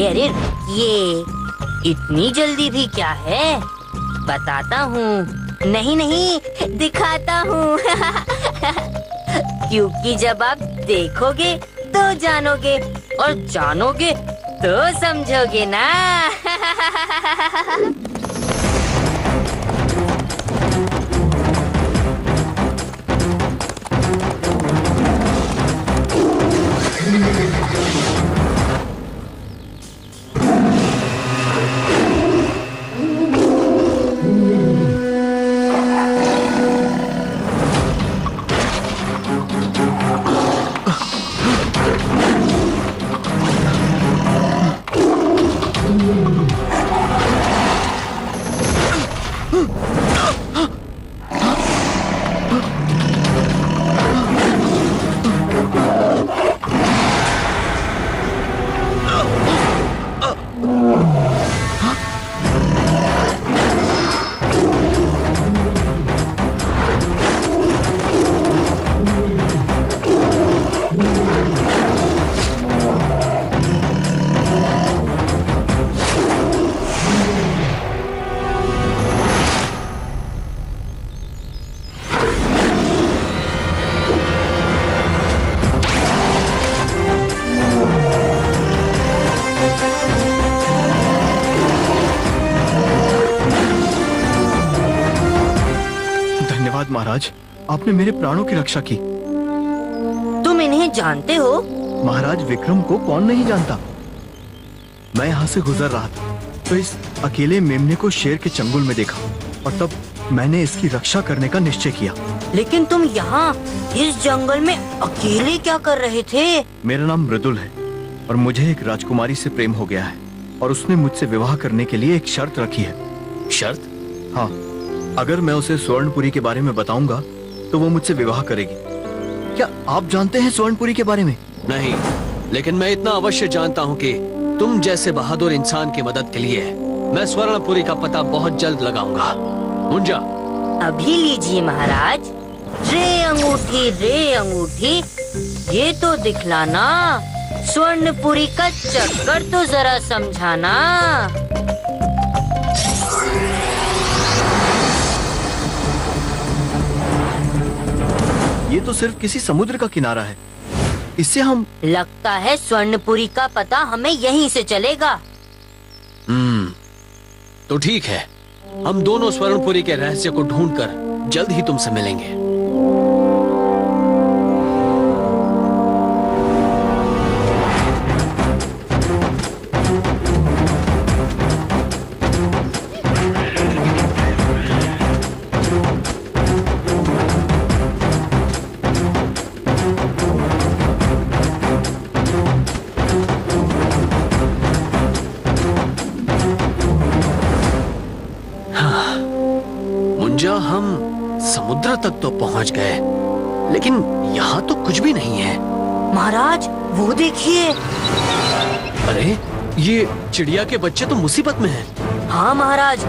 अरे अरे ये इतनी जल्दी भी क्या है, बताता हूँ। नहीं नहीं दिखाता हूँ क्योंकि जब आप देखोगे तो जानोगे और जानोगे तो समझोगे ना महाराज, आपने मेरे प्राणों की रक्षा की। तुम इन्हें जानते हो? महाराज, विक्रम को कौन नहीं जानता। मैं यहाँ से गुजर रहा था तो इस अकेले मेमने को शेर के चंगुल में देखा और तब मैंने इसकी रक्षा करने का निश्चय किया। लेकिन तुम यहाँ इस जंगल में अकेले क्या कर रहे थे? मेरा नाम मृदुल है और मुझे एक राजकुमारी से प्रेम हो गया है और उसने मुझसे विवाह करने के लिए एक शर्त रखी है। शर्त? हाँ, अगर मैं उसे स्वर्णपुरी के बारे में बताऊंगा तो वो मुझसे विवाह करेगी। क्या आप जानते हैं स्वर्णपुरी के बारे में? नहीं, लेकिन मैं इतना अवश्य जानता हूँ कि तुम जैसे बहादुर इंसान की मदद के लिए मैं स्वर्णपुरी का पता बहुत जल्द लगाऊंगा। मुंजा, अभी लीजिए महाराज। रे अंगूठी, ये तो दिखलाना। स्वर्णपुरी का चक्कर तो जरा समझाना। ये तो सिर्फ किसी समुद्र का किनारा है, इससे हम... लगता है स्वर्णपुरी का पता हमें यहीं से चलेगा। तो ठीक है, हम दोनों स्वर्णपुरी के रहस्य को ढूंढकर जल्द ही तुमसे मिलेंगे। हम समुद्र तक तो पहुंच गए, लेकिन यहाँ तो कुछ भी नहीं है। महाराज, वो देखिए। अरे, ये चिड़िया के बच्चे तो मुसीबत में हैं। हाँ महाराज।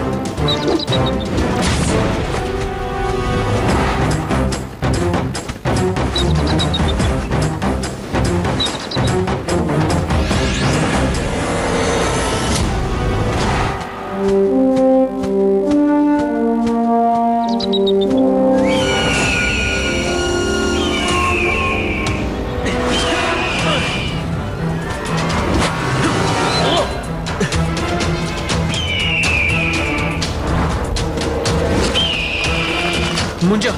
मुंजा,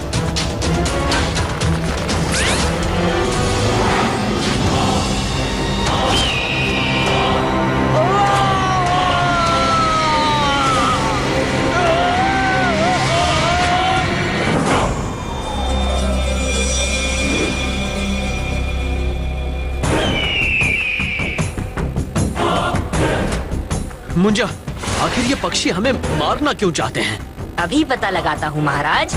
मुंजा, आखिर ये पक्षी हमें मारना क्यों चाहते हैं? अभी पता लगाता हूँ महाराज।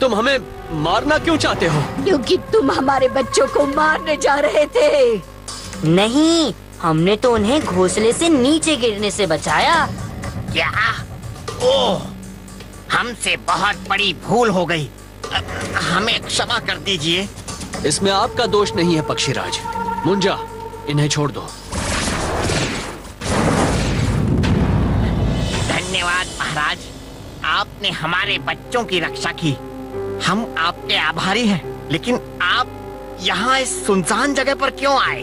तुम हमें मारना क्यों चाहते हो? क्योंकि तुम हमारे बच्चों को मारने जा रहे थे। नहीं, हमने तो उन्हें घोंसले से नीचे गिरने से बचाया। क्या? ओह, हमसे बहुत बड़ी भूल हो गई। हमें क्षमा कर दीजिए। इसमें आपका दोष नहीं है पक्षीराज। मुंजा, इन्हें छोड़ दो। धन्यवाद महाराज, आपने हमारे बच्चों की रक्षा की। हम आपके आभारी हैं। लेकिन आप यहाँ इस सुनसान जगह पर क्यों आए?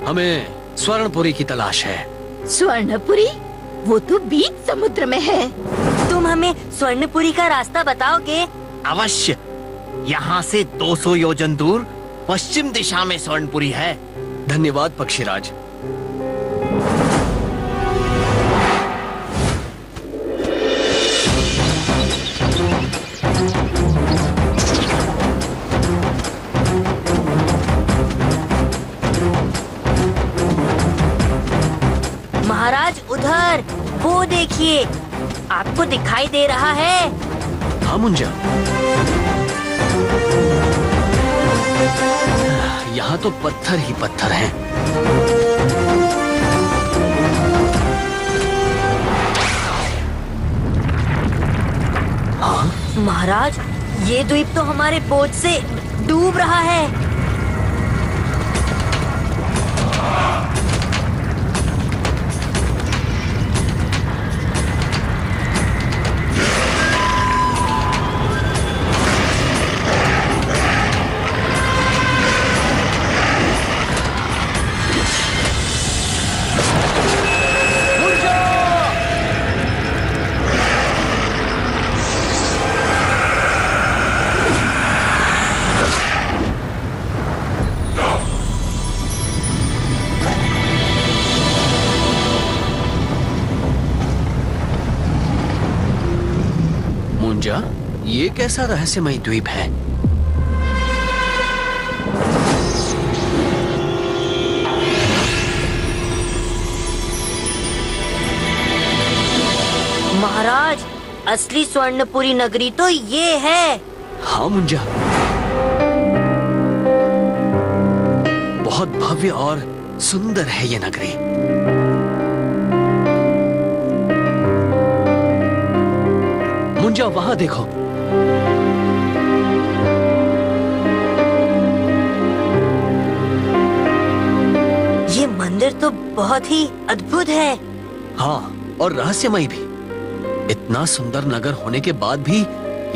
हमें स्वर्णपुरी की तलाश है। स्वर्णपुरी? वो तो बीच समुद्र में है। तुम हमें स्वर्णपुरी का रास्ता बताओगे? अवश्य। यहाँ से 200 योजन दूर पश्चिम दिशा में स्वर्णपुरी है। धन्यवाद पक्षीराज। महाराज उधर, वो देखिए, आपको दिखाई दे रहा है? हाँ मुंजा, यहाँ तो पत्थर ही पत्थर हैं। हाँ? महाराज, ये द्वीप तो हमारे बोझ से डूब रहा है। मुंजा, ये कैसा रहस्यमय द्वीप है? महाराज, असली स्वर्णपुरी नगरी तो ये है। हाँ मुंजा, बहुत भव्य और सुंदर है ये नगरी। मुंजा, वहां देखो। ये मंदिर तो बहुत ही अद्भुत है। हाँ, और रहस्यमय भी। इतना सुंदर नगर होने के बाद भी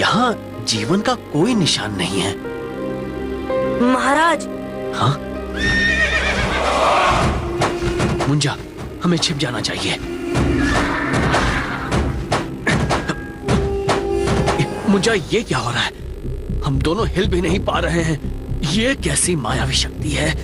यहाँ जीवन का कोई निशान नहीं है। महाराज। हाँ? मुंजा, हमें छिप जाना चाहिए। मुंजा, ये क्या हो रहा है? हम दोनों हिल भी नहीं पा रहे हैं। ये कैसी मायावी शक्ति है?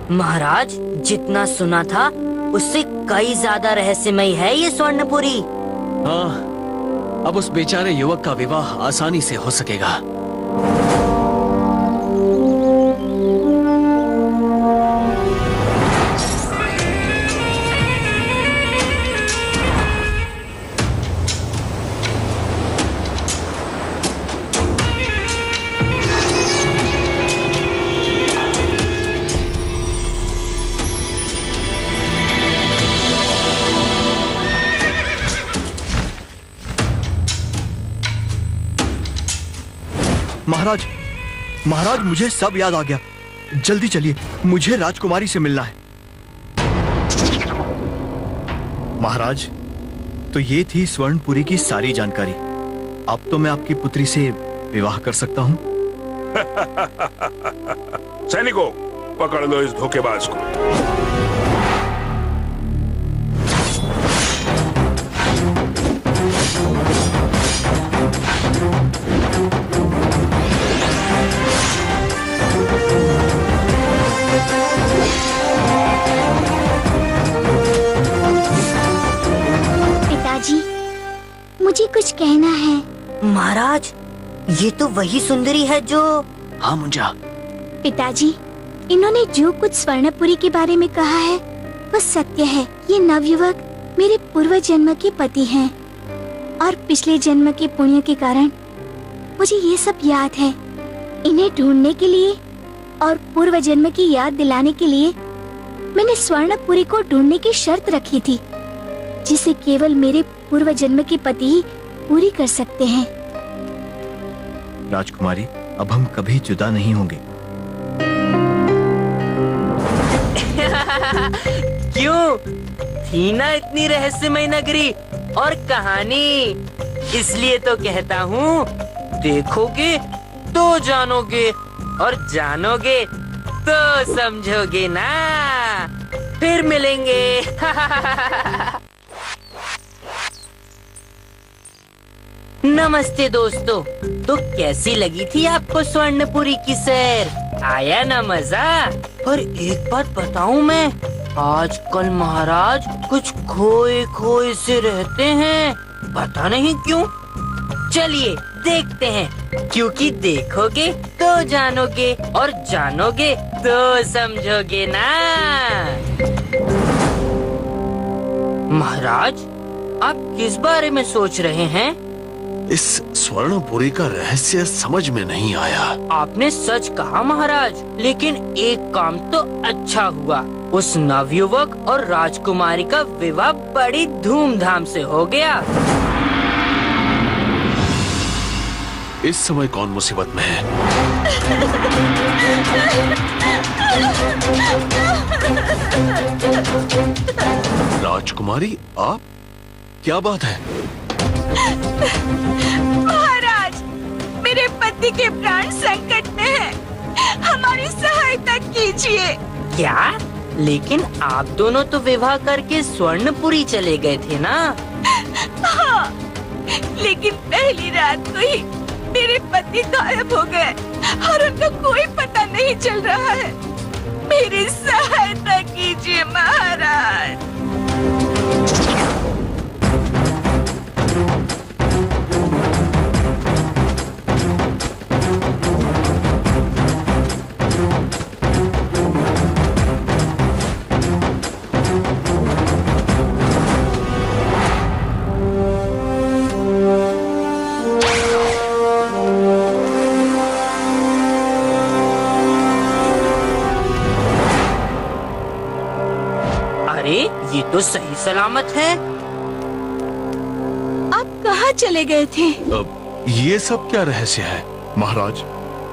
महाराज, जितना सुना था उससे कई ज्यादा रहस्यमय है ये स्वर्णपुरी। हाँ, अब उस बेचारे युवक का विवाह आसानी से हो सकेगा। महाराज, महाराज, मुझे सब याद आ गया। जल्दी चलिए, मुझे राजकुमारी से मिलना है। महाराज, तो ये थी स्वर्णपुरी की सारी जानकारी। अब तो मैं आपकी पुत्री से विवाह कर सकता हूँ। सैनिकों, पकड़ लो इस धोखेबाज को। कुछ कहना है। महाराज, ये तो वही सुंदरी है जो... हाँ मुंजा, पिताजी, इन्होंने जो कुछ स्वर्णपुरी के बारे में कहा है वो सत्य है। ये नवयुवक मेरे पूर्व जन्म के पति हैं और पिछले जन्म के पुण्य के कारण मुझे ये सब याद है। इन्हें ढूंढने के लिए और पूर्व जन्म की याद दिलाने के लिए मैंने स्वर्णपुरी को ढूंढने की शर्त रखी थी, जिसे केवल मेरे पूर्व जन्म के पति ही पूरी कर सकते हैं। राजकुमारी, अब हम कभी जुदा नहीं होंगे। क्यों? थी ना इतनी रहस्यमय नगरी और कहानी, इसलिए तो कहता हूँ, देखोगे तो जानोगे और जानोगे तो समझोगे ना। फिर मिलेंगे। नमस्ते दोस्तों, तो कैसी लगी थी आपको स्वर्णपुरी की सैर? आया ना मजा? पर एक बात बताऊं मैं, आजकल महाराज कुछ खोए खोए से रहते हैं, पता नहीं क्यों। चलिए देखते हैं, क्योंकि देखोगे तो जानोगे और जानोगे तो समझोगे ना। महाराज, आप किस बारे में सोच रहे हैं? इस स्वर्णपुरी का रहस्य समझ में नहीं आया। आपने सच कहा महाराज, लेकिन एक काम तो अच्छा हुआ, उस नवयुवक और राजकुमारी का विवाह बड़ी धूमधाम से हो गया। इस समय कौन मुसीबत में है? राजकुमारी, आप? क्या बात है? महाराज, मेरे पति के प्राण संकट में है, हमारी सहायता कीजिए। क्या? लेकिन आप दोनों तो विवाह करके स्वर्णपुरी चले गए थे ना? हाँ, लेकिन पहली रात को ही मेरे पति गायब हो गए और उनका कोई पता नहीं चल रहा है। मेरी सहायता कीजिए महाराज। ये तो सही सलामत है। आप कहाँ चले गए थे? अब ये सब क्या रहस्य है? महाराज,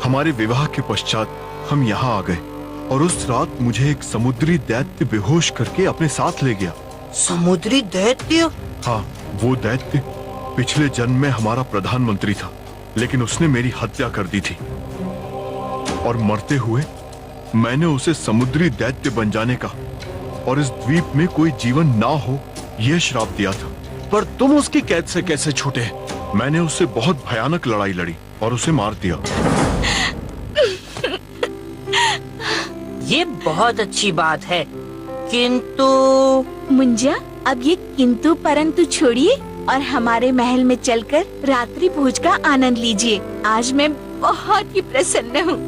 हमारे विवाह के पश्चात हम यहाँ आ गए और उस रात मुझे एक समुद्री दैत्य बेहोश करके अपने साथ ले गया। समुद्री दैत्य? हाँ, वो दैत्य पिछले जन्म में हमारा प्रधानमंत्री था, लेकिन उसने मेरी हत्या कर दी थी और मरते हुए मैंने उसे समुद्री दैत्य बन जाने का और इस द्वीप में कोई जीवन ना हो यह श्राप दिया था। पर तुम उसकी कैद से कैसे छूटे? मैंने उससे बहुत भयानक लड़ाई लड़ी और उसे मार दिया। ये बहुत अच्छी बात है, किंतु... मुंजा, अब ये किंतु परंतु छोड़िए और हमारे महल में चलकर रात्रि भोज का आनंद लीजिए। आज मैं बहुत ही प्रसन्न हूँ।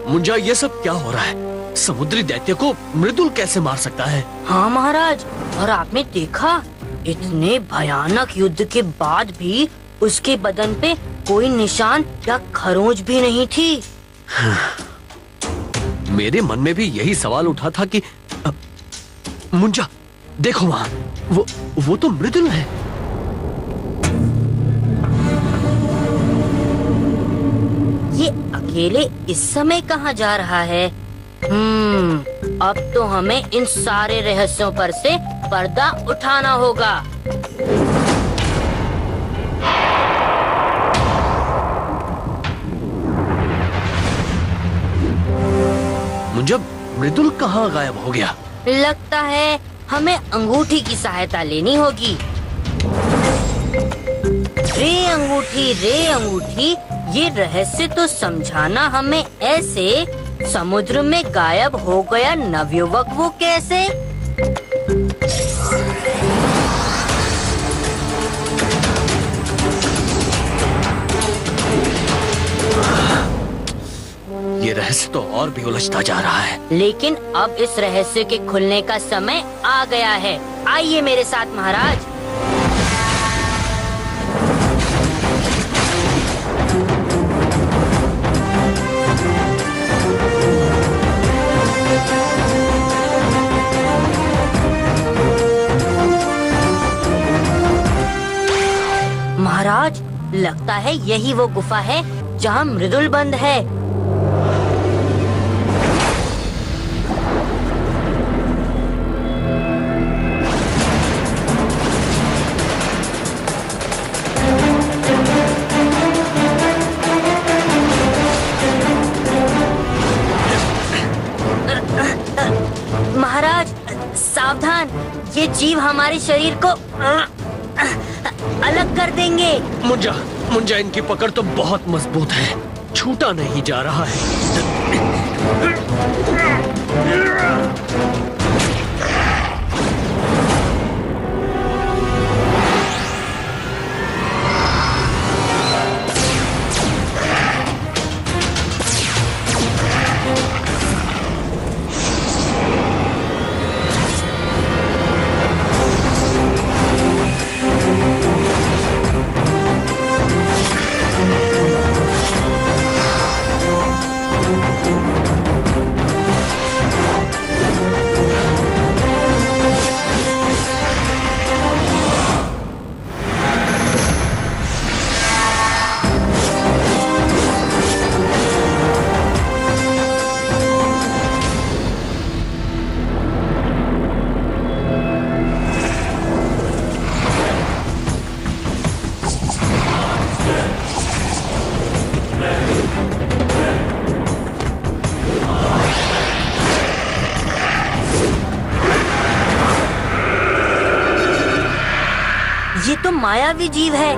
मुंजा, ये सब क्या हो रहा है? समुद्री दैत्य को मृदुल कैसे मार सकता है? हाँ महाराज, और आपने देखा, इतने भयानक युद्ध के बाद भी उसके बदन पे कोई निशान या खरोंच भी नहीं थी। मेरे मन में भी यही सवाल उठा था कि मुंजा, देखो वहाँ, वो तो मृदुल है। ये अकेले इस समय कहाँ जा रहा है? अब तो हमें इन सारे रहस्यों पर से पर्दा उठाना होगा। मुंजा, मृदुल कहाँ गायब हो गया? लगता है हमें अंगूठी की सहायता लेनी होगी। रे अंगूठी, ये रहस्य तो समझाना हमें ऐसे समुद्र में गायब हो गया नवयुवक वो कैसे? ये रहस्य तो और भी उलझता जा रहा है। लेकिन अब इस रहस्य के खुलने का समय आ गया है। आइए मेरे साथ महाराज। महाराज, लगता है यही वो गुफा है जहाँ मृदुल बंद है। महाराज सावधान, ये जीव हमारे शरीर को अलग कर देंगे। मुंजा इनकी पकड़ तो बहुत मजबूत है, छूटा नहीं जा रहा है। ये तो मायावी जीव है।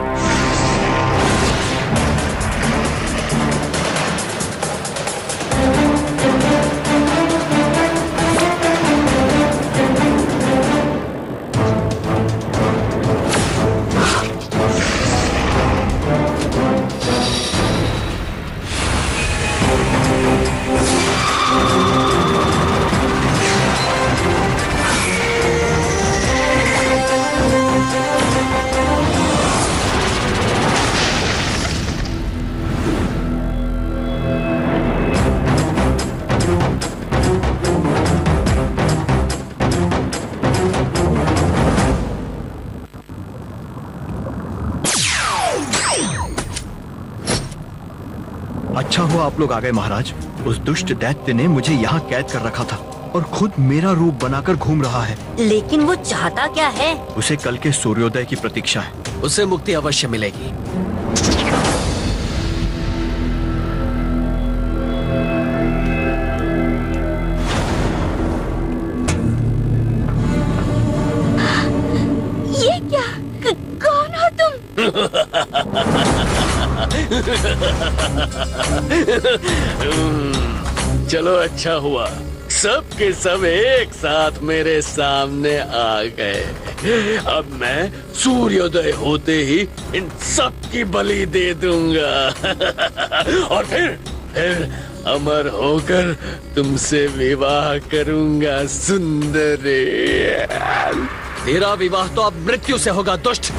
अच्छा हुआ आप लोग आ गए महाराज। उस दुष्ट दैत्य ने मुझे यहाँ कैद कर रखा था और खुद मेरा रूप बनाकर घूम रहा है। लेकिन वो चाहता क्या है? उसे कल के सूर्योदय की प्रतीक्षा है। उसे मुक्ति अवश्य मिलेगी। ये क्या? कौन हो तुम? चलो अच्छा हुआ, सब के सब एक साथ मेरे सामने आ गए। अब मैं सूर्योदय होते ही इन सब की बलि दे दूंगा और फिर अमर होकर तुमसे विवाह करूंगा सुंदरी। तेरा विवाह तो अब मृत्यु से होगा दुष्ट।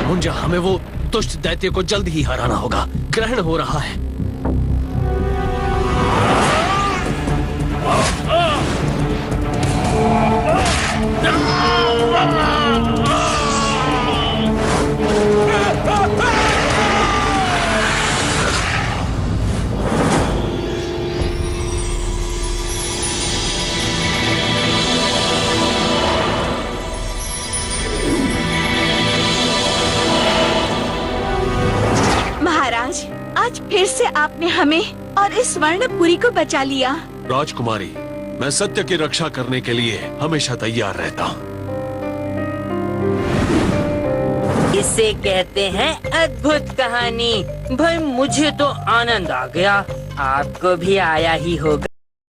मुंजा, हमें वो दुष्ट दैत्य को जल्द ही हराना होगा। ग्रहण हो रहा है। महाराज, आज फिर से आपने हमें और इस स्वर्णपुरी को बचा लिया। राजकुमारी, मैं सत्य की रक्षा करने के लिए हमेशा तैयार रहता हूँ। इसे कहते हैं अद्भुत कहानी। भाई मुझे तो आनंद आ गया, आपको भी आया ही होगा।